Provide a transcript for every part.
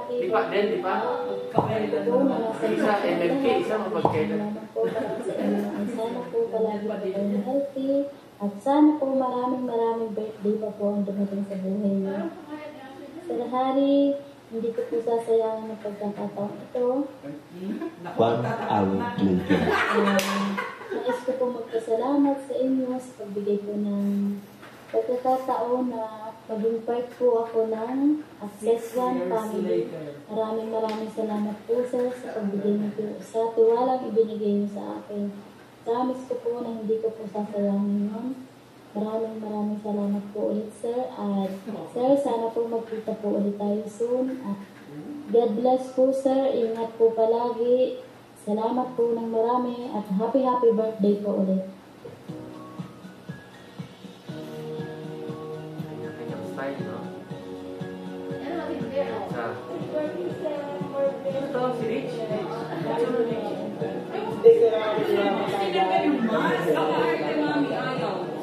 Di pa din, di pa? Isa MMK, isa mapagkailan. Salamat po palagi sa inyo. At sana po palagi po kayo healthy. At sana po maraming birthday pa po ang dumating sa buhay niyo. Sir Harry, hindi ko po sasayangin ang pagkakataon ito. 1 hour later. Nais ko po magpasalamat sa inyo sa pagbigay po ng pagkakataon na maging part po ako ng Access One Family. Maraming salamat po sir sa pagbigay niyo po, sa tiwalang ibinigay niyo sa akin. Promise ko po na hindi ko po sasayangin yun. Maraming salamat po ulit sir. At sir, sana po magkita po ulit tayo soon. At God bless po sir. Ingat po palagi. Salamat po ng marami at happy birthday po ulit. Kanya-kanyang style, no? Ito, si Rich.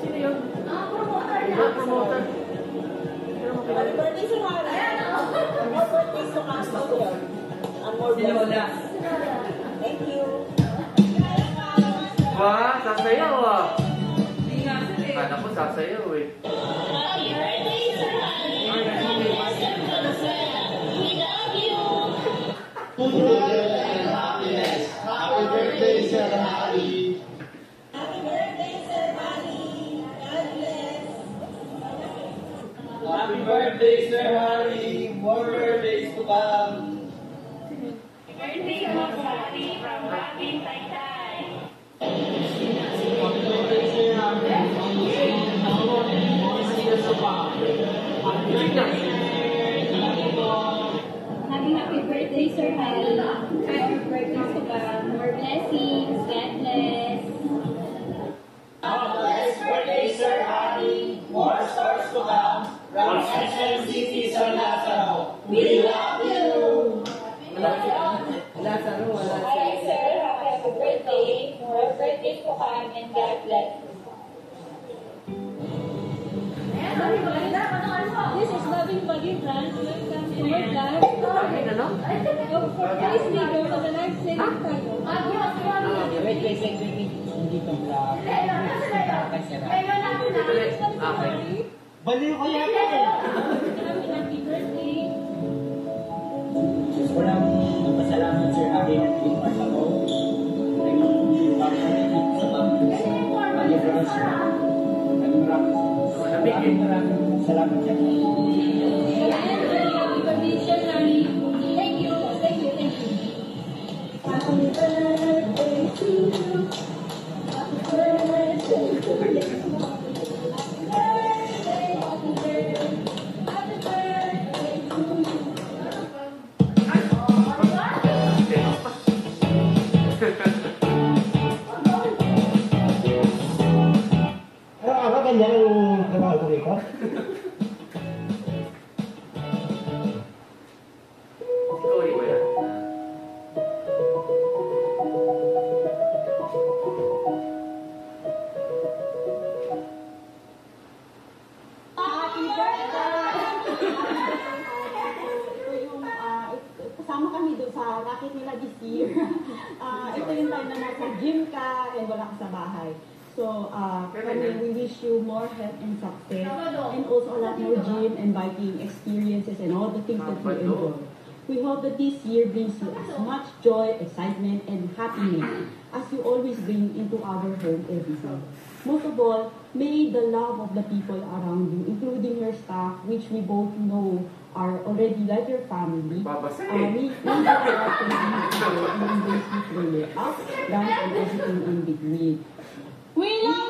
Sino yun? Promoter. Happy birthday sa mga more birthdays to come. More blessings. Thank you. Wah, sasayaw ah. Kala ko sasayaw eh. Happy birthday, Sir Harry. We love you. Good health and happiness. Happy birthday, Sir Harry. Happy birthday, Sir Harry. God bless. Happy birthday, Sir Harry. More birthdays to come. Birthday, Sir Harry, from Robin Taytay. Happy birthday, Sir Harry. Happy birthday, Sir Harry. Happy birthday to come. More blessings. God bless. Happy birthday, Sir Harry. More stars to come. From SNCC San Lazaro. We love you. Hi, sir. Happy birthday. More birthdays to come and God bless. This is Loving Bagay Brand. Welcome to my vlog. Bakit ano? Please we go to the live streaming tayo. Okay. Baliw ko yata eh. Happy birthday. Walang magpasalamat Sir Harry at King Marcelo. Maraming salamat siya. Happy birthday, Sir Harry. Thank you. Happy birthday to you. Happy birthday to you. Ano kanya yung trabaho ko rito? Story ba yan? Kasama kami doon sa racket nila this year. Ito yung time na nasa gym ka and wala ka sa bahay. So, we wish you more health and success and also a lot more gym and biking experiences and all the things that you enjoy. We hope that this year brings you as much joy, excitement, and happiness as you always bring into our home every day. Most of all, may the love of the people around you, including your staff, which we both know are already like your family, may you are continuing to embrace each other, ups, downs, and everything in between. We love